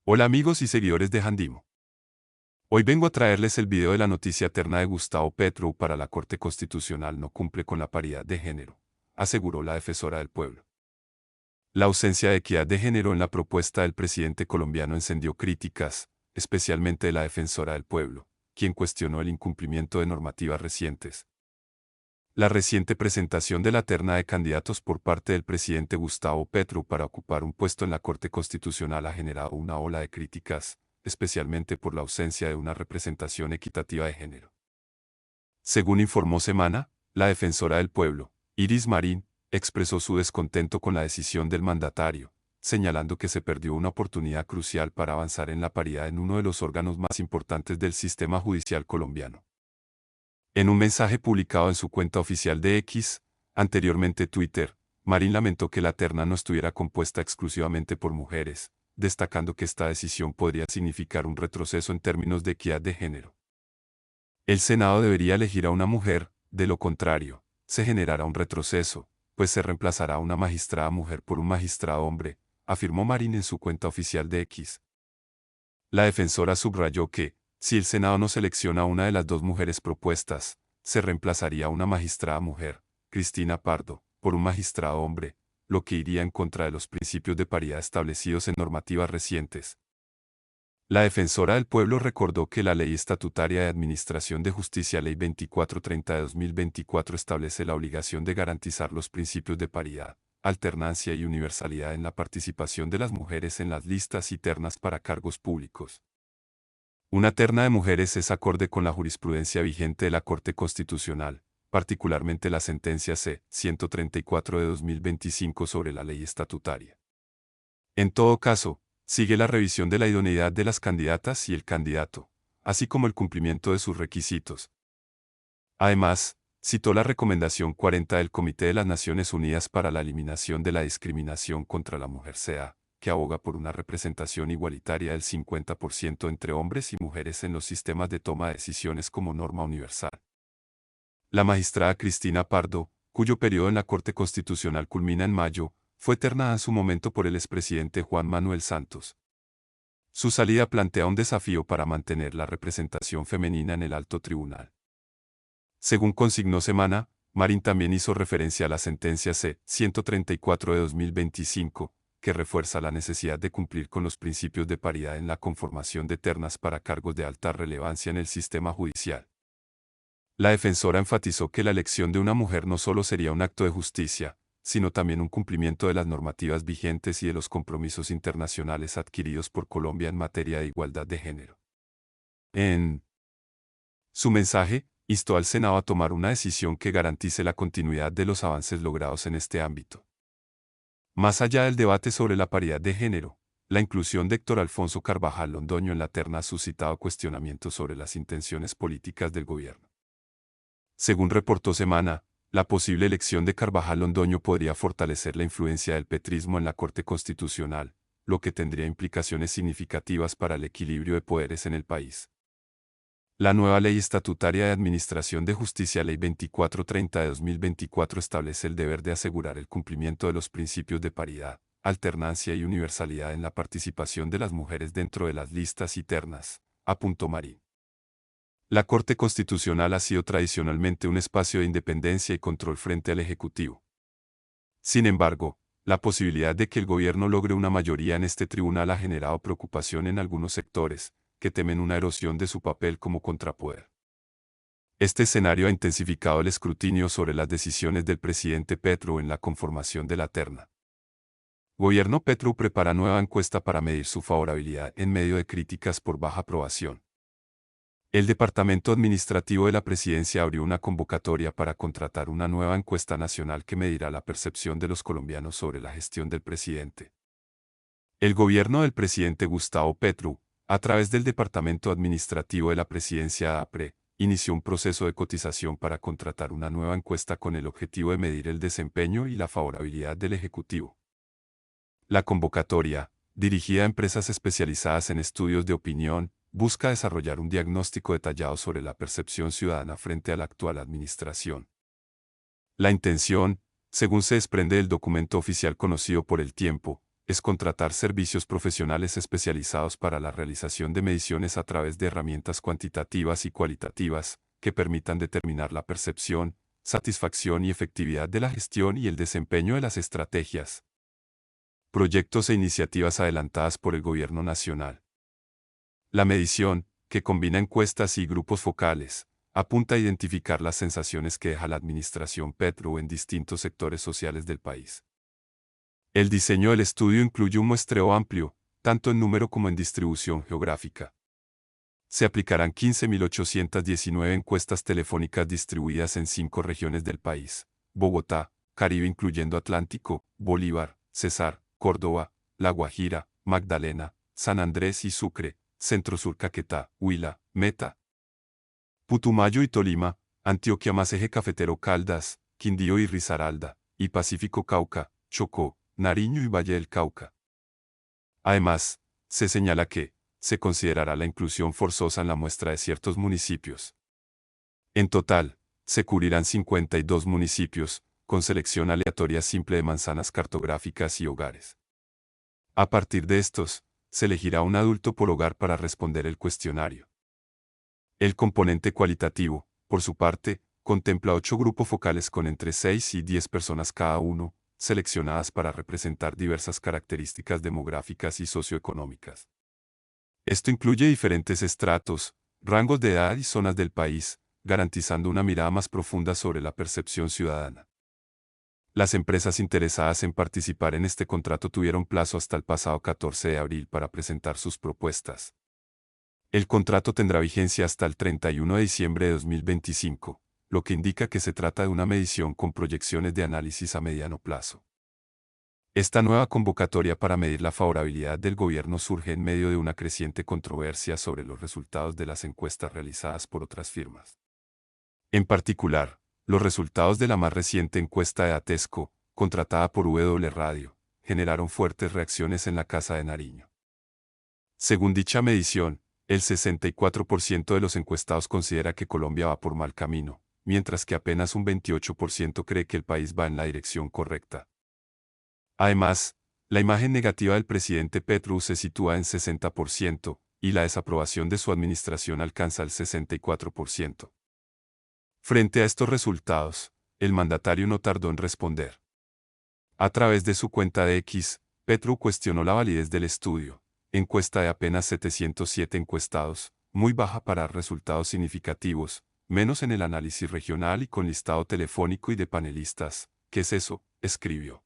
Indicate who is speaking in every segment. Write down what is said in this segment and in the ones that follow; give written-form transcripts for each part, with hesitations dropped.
Speaker 1: Hola amigos y seguidores de Handimo. Hoy vengo a traerles el video de la noticia terna de Gustavo Petro para la Corte Constitucional no cumple con la paridad de género, aseguró la defensora del pueblo. La ausencia de equidad de género en la propuesta del presidente colombiano encendió críticas, especialmente de la defensora del pueblo, quien cuestionó el incumplimiento de normativas recientes. La reciente presentación de la terna de candidatos por parte del presidente Gustavo Petro para ocupar un puesto en la Corte Constitucional ha generado una ola de críticas, especialmente por la ausencia de una representación equitativa de género. Según informó Semana, la defensora del pueblo, Iris Marín, expresó su descontento con la decisión del mandatario, señalando que se perdió una oportunidad crucial para avanzar en la paridad en uno de los órganos más importantes del sistema judicial colombiano. En un mensaje publicado en su cuenta oficial de X, anteriormente Twitter, Marín lamentó que la terna no estuviera compuesta exclusivamente por mujeres, destacando que esta decisión podría significar un retroceso en términos de equidad de género. El Senado debería elegir a una mujer, de lo contrario, se generará un retroceso, pues se reemplazará a una magistrada mujer por un magistrado hombre, afirmó Marín en su cuenta oficial de X. La defensora subrayó que, si el Senado no selecciona a una de las dos mujeres propuestas, se reemplazaría a una magistrada mujer, Cristina Pardo, por un magistrado hombre, lo que iría en contra de los principios de paridad establecidos en normativas recientes. La defensora del pueblo recordó que la Ley Estatutaria de Administración de Justicia Ley 2430 de 2024 establece la obligación de garantizar los principios de paridad, alternancia y universalidad en la participación de las mujeres en las listas y ternas para cargos públicos. Una terna de mujeres es acorde con la jurisprudencia vigente de la Corte Constitucional, particularmente la sentencia C-134 de 2025 sobre la ley estatutaria. En todo caso, sigue la revisión de la idoneidad de las candidatas y el candidato, así como el cumplimiento de sus requisitos. Además, citó la Recomendación 40 del Comité de las Naciones Unidas para la Eliminación de la Discriminación contra la Mujer CEDAW, que aboga por una representación igualitaria del 50% entre hombres y mujeres en los sistemas de toma de decisiones como norma universal. La magistrada Cristina Pardo, cuyo periodo en la Corte Constitucional culmina en mayo, fue ternada en su momento por el expresidente Juan Manuel Santos. Su salida plantea un desafío para mantener la representación femenina en el alto tribunal. Según consignó Semana, Marín también hizo referencia a la sentencia C-134 de 2025, que refuerza la necesidad de cumplir con los principios de paridad en la conformación de ternas para cargos de alta relevancia en el sistema judicial. La defensora enfatizó que la elección de una mujer no solo sería un acto de justicia, sino también un cumplimiento de las normativas vigentes y de los compromisos internacionales adquiridos por Colombia en materia de igualdad de género. En su mensaje, instó al Senado a tomar una decisión que garantice la continuidad de los avances logrados en este ámbito. Más allá del debate sobre la paridad de género, la inclusión de Héctor Alfonso Carvajal Londoño en la terna ha suscitado cuestionamientos sobre las intenciones políticas del gobierno. Según reportó Semana, la posible elección de Carvajal Londoño podría fortalecer la influencia del petrismo en la Corte Constitucional, lo que tendría implicaciones significativas para el equilibrio de poderes en el país. La nueva Ley Estatutaria de Administración de Justicia Ley 2430 de 2024 establece el deber de asegurar el cumplimiento de los principios de paridad, alternancia y universalidad en la participación de las mujeres dentro de las listas y ternas, apuntó Marín. La Corte Constitucional ha sido tradicionalmente un espacio de independencia y control frente al Ejecutivo. Sin embargo, la posibilidad de que el gobierno logre una mayoría en este tribunal ha generado preocupación en algunos sectores, que temen una erosión de su papel como contrapoder. Este escenario ha intensificado el escrutinio sobre las decisiones del presidente Petro en la conformación de la terna. Gobierno Petro prepara nueva encuesta para medir su favorabilidad en medio de críticas por baja aprobación. El Departamento Administrativo de la Presidencia abrió una convocatoria para contratar una nueva encuesta nacional que medirá la percepción de los colombianos sobre la gestión del presidente. El gobierno del presidente Gustavo Petro, a través del Departamento Administrativo de la Presidencia APRE, inició un proceso de cotización para contratar una nueva encuesta con el objetivo de medir el desempeño y la favorabilidad del Ejecutivo. La convocatoria, dirigida a empresas especializadas en estudios de opinión, busca desarrollar un diagnóstico detallado sobre la percepción ciudadana frente a la actual administración. La intención, según se desprende del documento oficial conocido por El Tiempo, es contratar servicios profesionales especializados para la realización de mediciones a través de herramientas cuantitativas y cualitativas que permitan determinar la percepción, satisfacción y efectividad de la gestión y el desempeño de las estrategias, proyectos e iniciativas adelantadas por el Gobierno nacional. La medición, que combina encuestas y grupos focales, apunta a identificar las sensaciones que deja la administración Petro en distintos sectores sociales del país. El diseño del estudio incluye un muestreo amplio, tanto en número como en distribución geográfica. Se aplicarán 15.819 encuestas telefónicas distribuidas en 5 regiones del país: Bogotá, Caribe incluyendo Atlántico, Bolívar, Cesar, Córdoba, La Guajira, Magdalena, San Andrés y Sucre, Centro-Sur Caquetá, Huila, Meta, Putumayo y Tolima, Antioquia más Eje Cafetero Caldas, Quindío y Risaralda, y Pacífico Cauca, Chocó, Nariño y Valle del Cauca. Además, se señala que se considerará la inclusión forzosa en la muestra de ciertos municipios. En total, se cubrirán 52 municipios, con selección aleatoria simple de manzanas cartográficas y hogares. A partir de estos, se elegirá un adulto por hogar para responder el cuestionario. El componente cualitativo, por su parte, contempla 8 grupos focales con entre 6 y 10 personas cada uno, seleccionadas para representar diversas características demográficas y socioeconómicas. Esto incluye diferentes estratos, rangos de edad y zonas del país, garantizando una mirada más profunda sobre la percepción ciudadana. Las empresas interesadas en participar en este contrato tuvieron plazo hasta el pasado 14 de abril para presentar sus propuestas. El contrato tendrá vigencia hasta el 31 de diciembre de 2025, lo que indica que se trata de una medición con proyecciones de análisis a mediano plazo. Esta nueva convocatoria para medir la favorabilidad del gobierno surge en medio de una creciente controversia sobre los resultados de las encuestas realizadas por otras firmas. En particular, los resultados de la más reciente encuesta de Atesco, contratada por W Radio, generaron fuertes reacciones en la Casa de Nariño. Según dicha medición, el 64% de los encuestados considera que Colombia va por mal camino, mientras que apenas un 28% cree que el país va en la dirección correcta. Además, la imagen negativa del presidente Petro se sitúa en 60% y la desaprobación de su administración alcanza el 64%. Frente a estos resultados, el mandatario no tardó en responder. A través de su cuenta de X, Petro cuestionó la validez del estudio, encuesta de apenas 707 encuestados, muy baja para resultados significativos, menos en el análisis regional y con listado telefónico y de panelistas. ¿Qué es eso?, escribió.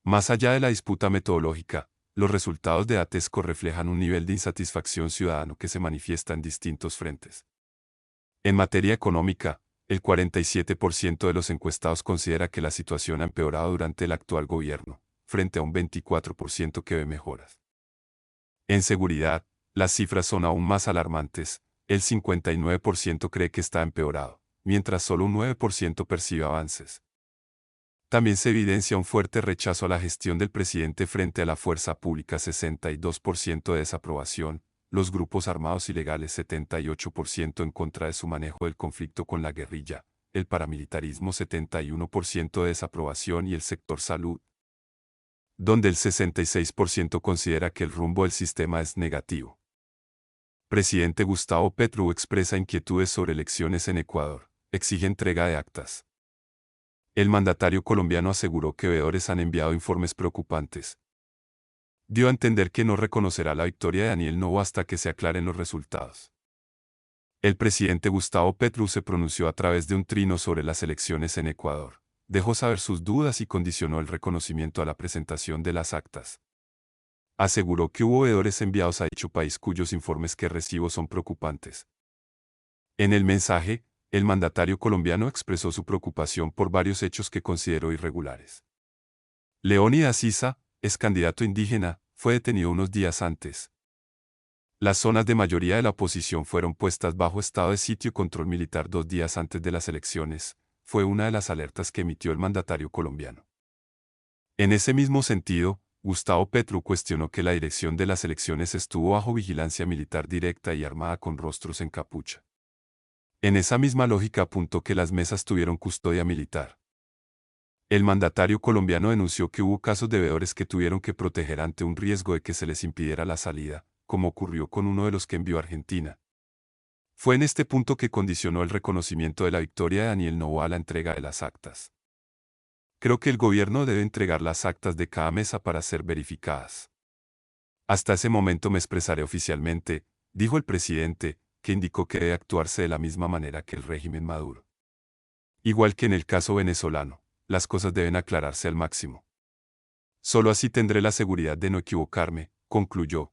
Speaker 1: Más allá de la disputa metodológica, los resultados de Atesco reflejan un nivel de insatisfacción ciudadano que se manifiesta en distintos frentes. En materia económica, el 47% de los encuestados considera que la situación ha empeorado durante el actual gobierno, frente a un 24% que ve mejoras. En seguridad, las cifras son aún más alarmantes: el 59% cree que está empeorado, mientras solo un 9% percibe avances. También se evidencia un fuerte rechazo a la gestión del presidente frente a la fuerza pública: 62% de desaprobación, los grupos armados ilegales: 78% en contra de su manejo del conflicto con la guerrilla, el paramilitarismo: 71% de desaprobación y el sector salud, donde el 66% considera que el rumbo del sistema es negativo. Presidente Gustavo Petro expresa inquietudes sobre elecciones en Ecuador, exige entrega de actas. El mandatario colombiano aseguró que veedores han enviado informes preocupantes. Dio a entender que no reconocerá la victoria de Daniel Noboa hasta que se aclaren los resultados. El presidente Gustavo Petro se pronunció a través de un trino sobre las elecciones en Ecuador, dejó saber sus dudas y condicionó el reconocimiento a la presentación de las actas. Aseguró que hubo veedores enviados a dicho país cuyos informes que recibo son preocupantes. En el mensaje, el mandatario colombiano expresó su preocupación por varios hechos que consideró irregulares. Leónidas Issa, ex candidato indígena, fue detenido unos días antes. Las zonas de mayoría de la oposición fueron puestas bajo estado de sitio y control militar 2 días antes de las elecciones, fue una de las alertas que emitió el mandatario colombiano. En ese mismo sentido, Gustavo Petro cuestionó que la dirección de las elecciones estuvo bajo vigilancia militar directa y armada con rostros en capucha. En esa misma lógica apuntó que las mesas tuvieron custodia militar. El mandatario colombiano denunció que hubo casos de veedores que tuvieron que proteger ante un riesgo de que se les impidiera la salida, como ocurrió con uno de los que envió a Argentina. Fue en este punto que condicionó el reconocimiento de la victoria de Daniel Noboa a la entrega de las actas. Creo que el gobierno debe entregar las actas de cada mesa para ser verificadas. Hasta ese momento me expresaré oficialmente, dijo el presidente, que indicó que debe actuarse de la misma manera que el régimen Maduro. Igual que en el caso venezolano, las cosas deben aclararse al máximo. Solo así tendré la seguridad de no equivocarme, concluyó.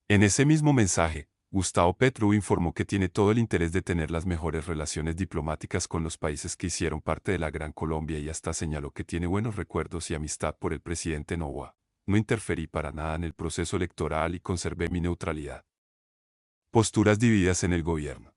Speaker 1: En ese mismo mensaje, Gustavo Petro informó que tiene todo el interés de tener las mejores relaciones diplomáticas con los países que hicieron parte de la Gran Colombia y hasta señaló que tiene buenos recuerdos y amistad por el presidente Noboa. No interferí para nada en el proceso electoral y conservé mi neutralidad. Posturas divididas en el gobierno.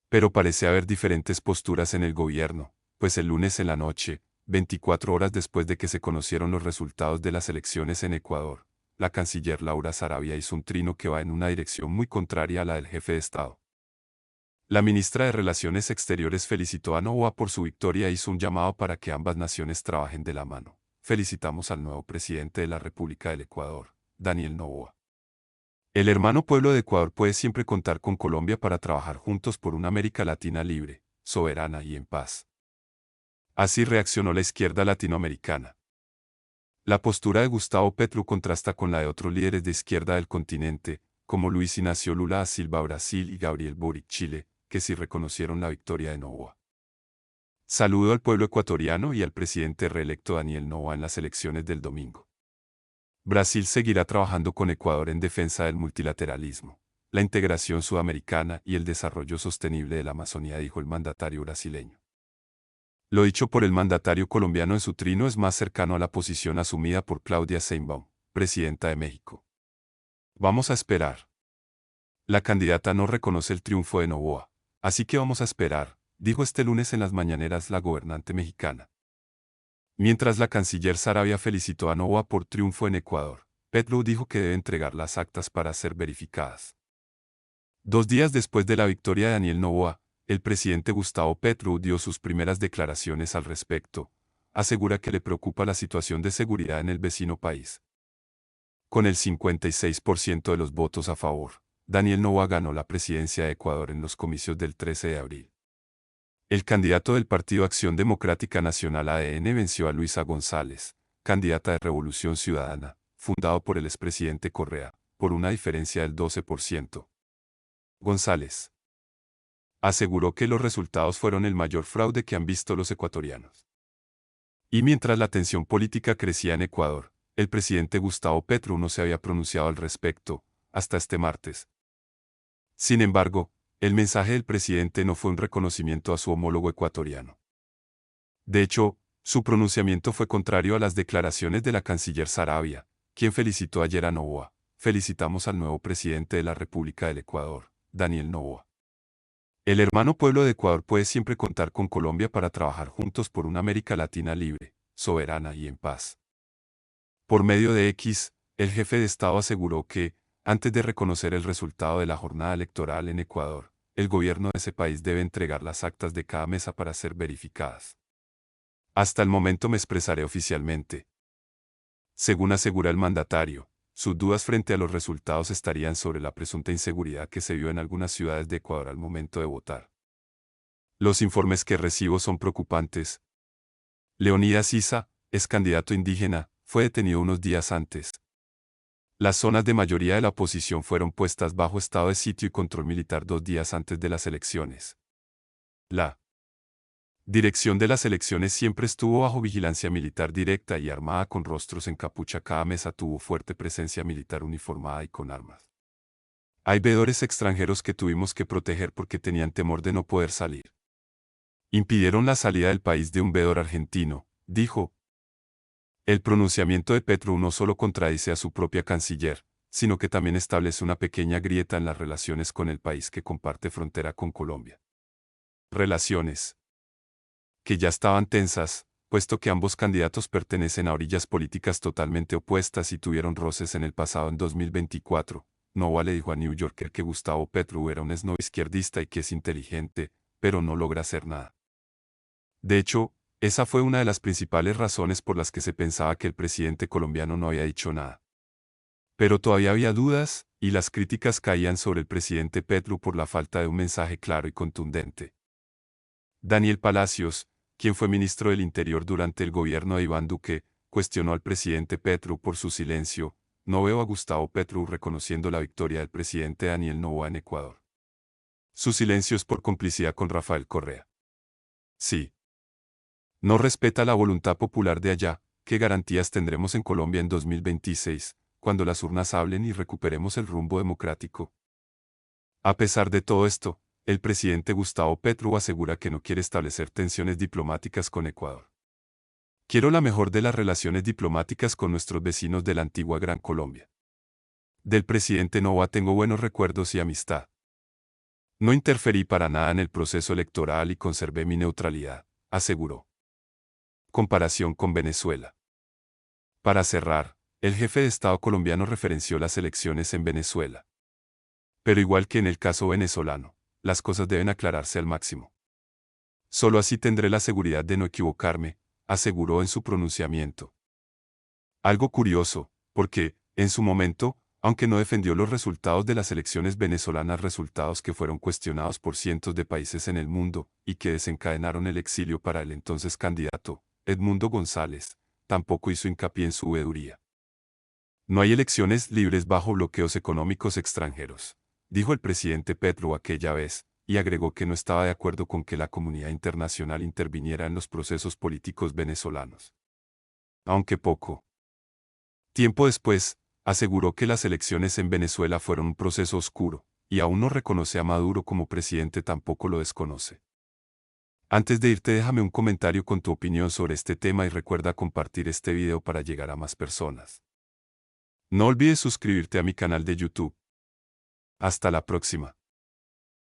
Speaker 1: Pero parece haber diferentes posturas en el gobierno, pues el lunes en la noche, 24 horas después de que se conocieron los resultados de las elecciones en Ecuador, la canciller Laura Sarabia hizo un trino que va en una dirección muy contraria a la del jefe de Estado. La ministra de Relaciones Exteriores felicitó a Noboa por su victoria e hizo un llamado para que ambas naciones trabajen de la mano. Felicitamos al nuevo presidente de la República del Ecuador, Daniel Noboa. El hermano pueblo de Ecuador puede siempre contar con Colombia para trabajar juntos por una América Latina libre, soberana y en paz. Así reaccionó la izquierda latinoamericana. La postura de Gustavo Petro contrasta con la de otros líderes de izquierda del continente, como Luis Ignacio Lula da Silva Brasil y Gabriel Boric Chile, que sí reconocieron la victoria de Noboa. Saludo al pueblo ecuatoriano y al presidente reelecto Daniel Noboa en las elecciones del domingo. Brasil seguirá trabajando con Ecuador en defensa del multilateralismo, la integración sudamericana y el desarrollo sostenible de la Amazonía, dijo el mandatario brasileño. Lo dicho por el mandatario colombiano en su trino es más cercano a la posición asumida por Claudia Sheinbaum, presidenta de México. Vamos a esperar. La candidata no reconoce el triunfo de Noboa, así que vamos a esperar, dijo este lunes en las mañaneras la gobernante mexicana. Mientras la canciller Sarabia felicitó a Noboa por triunfo en Ecuador, Petro dijo que debe entregar las actas para ser verificadas. 2 días después de la victoria de Daniel Noboa, el presidente Gustavo Petro dio sus primeras declaraciones al respecto. Asegura que le preocupa la situación de seguridad en el vecino país. Con el 56% de los votos a favor, Daniel Noboa ganó la presidencia de Ecuador en los comicios del 13 de abril. El candidato del Partido Acción Democrática Nacional ADN venció a Luisa González, candidata de Revolución Ciudadana, fundado por el expresidente Correa, por una diferencia del 12%. González aseguró que los resultados fueron el mayor fraude que han visto los ecuatorianos. Y mientras la tensión política crecía en Ecuador, el presidente Gustavo Petro no se había pronunciado al respecto, hasta este martes. Sin embargo, el mensaje del presidente no fue un reconocimiento a su homólogo ecuatoriano. De hecho, su pronunciamiento fue contrario a las declaraciones de la canciller Sarabia, quien felicitó ayer a Noboa. Felicitamos al nuevo presidente de la República del Ecuador, Daniel Noboa. El hermano pueblo de Ecuador puede siempre contar con Colombia para trabajar juntos por una América Latina libre, soberana y en paz. Por medio de X, el jefe de Estado aseguró que, antes de reconocer el resultado de la jornada electoral en Ecuador, el gobierno de ese país debe entregar las actas de cada mesa para ser verificadas. Hasta el momento me expresaré oficialmente. Según asegura el mandatario, sus dudas frente a los resultados estarían sobre la presunta inseguridad que se vio en algunas ciudades de Ecuador al momento de votar. Los informes que recibo son preocupantes. Leonidas Issa, ex candidato indígena, fue detenido unos días antes. Las zonas de mayoría de la oposición fueron puestas bajo estado de sitio y control militar 2 días antes de las elecciones. La dirección de las elecciones siempre estuvo bajo vigilancia militar directa y armada con rostros en capucha. Cada mesa tuvo fuerte presencia militar uniformada y con armas. Hay veedores extranjeros que tuvimos que proteger porque tenían temor de no poder salir. Impidieron la salida del país de un veedor argentino, dijo. El pronunciamiento de Petro no solo contradice a su propia canciller, sino que también establece una pequeña grieta en las relaciones con el país que comparte frontera con Colombia. Relaciones que ya estaban tensas, puesto que ambos candidatos pertenecen a orillas políticas totalmente opuestas y tuvieron roces en el pasado. En 2024, Noboa le dijo a New Yorker que Gustavo Petro era un snob izquierdista y que es inteligente, pero no logra hacer nada. De hecho, Esa fue una de las principales razones por las que se pensaba que el presidente colombiano no había dicho nada. Pero todavía había dudas, y las críticas caían sobre el presidente Petro por la falta de un mensaje claro y contundente. Daniel Palacios, quien fue ministro del Interior durante el gobierno de Iván Duque, cuestionó al presidente Petro por su silencio. No veo a Gustavo Petro reconociendo la victoria del presidente Daniel Noboa en Ecuador. Su silencio es por complicidad con Rafael Correa. Sí. No respeta la voluntad popular de allá. ¿Qué garantías tendremos en Colombia en 2026, cuando las urnas hablen y recuperemos el rumbo democrático? A pesar de todo esto, el presidente Gustavo Petro asegura que no quiere establecer tensiones diplomáticas con Ecuador. Quiero la mejor de las relaciones diplomáticas con nuestros vecinos de la antigua Gran Colombia. Del presidente Noboa tengo buenos recuerdos y amistad. No interferí para nada en el proceso electoral y conservé mi neutralidad, aseguró. Comparación con Venezuela. Para cerrar, el jefe de Estado colombiano referenció las elecciones en Venezuela. Pero igual que en el caso venezolano, las cosas deben aclararse al máximo. Solo así tendré la seguridad de no equivocarme, aseguró en su pronunciamiento. Algo curioso, porque, en su momento, aunque no defendió los resultados de las elecciones venezolanas, resultados que fueron cuestionados por cientos de países en el mundo, y que desencadenaron el exilio para el entonces candidato, Edmundo González, tampoco hizo hincapié en su veeduría. No hay elecciones libres bajo bloqueos económicos extranjeros, dijo el presidente Petro aquella vez, y agregó que no estaba de acuerdo con que la comunidad internacional interviniera en los procesos políticos venezolanos. Aunque poco tiempo después, aseguró que las elecciones en Venezuela fueron un proceso oscuro, y aún no reconoce a Maduro como presidente, tampoco lo desconoce. Antes de irte, déjame un comentario con tu opinión sobre este tema y recuerda compartir este video para llegar a más personas. No olvides suscribirte a mi canal de YouTube. Hasta la próxima.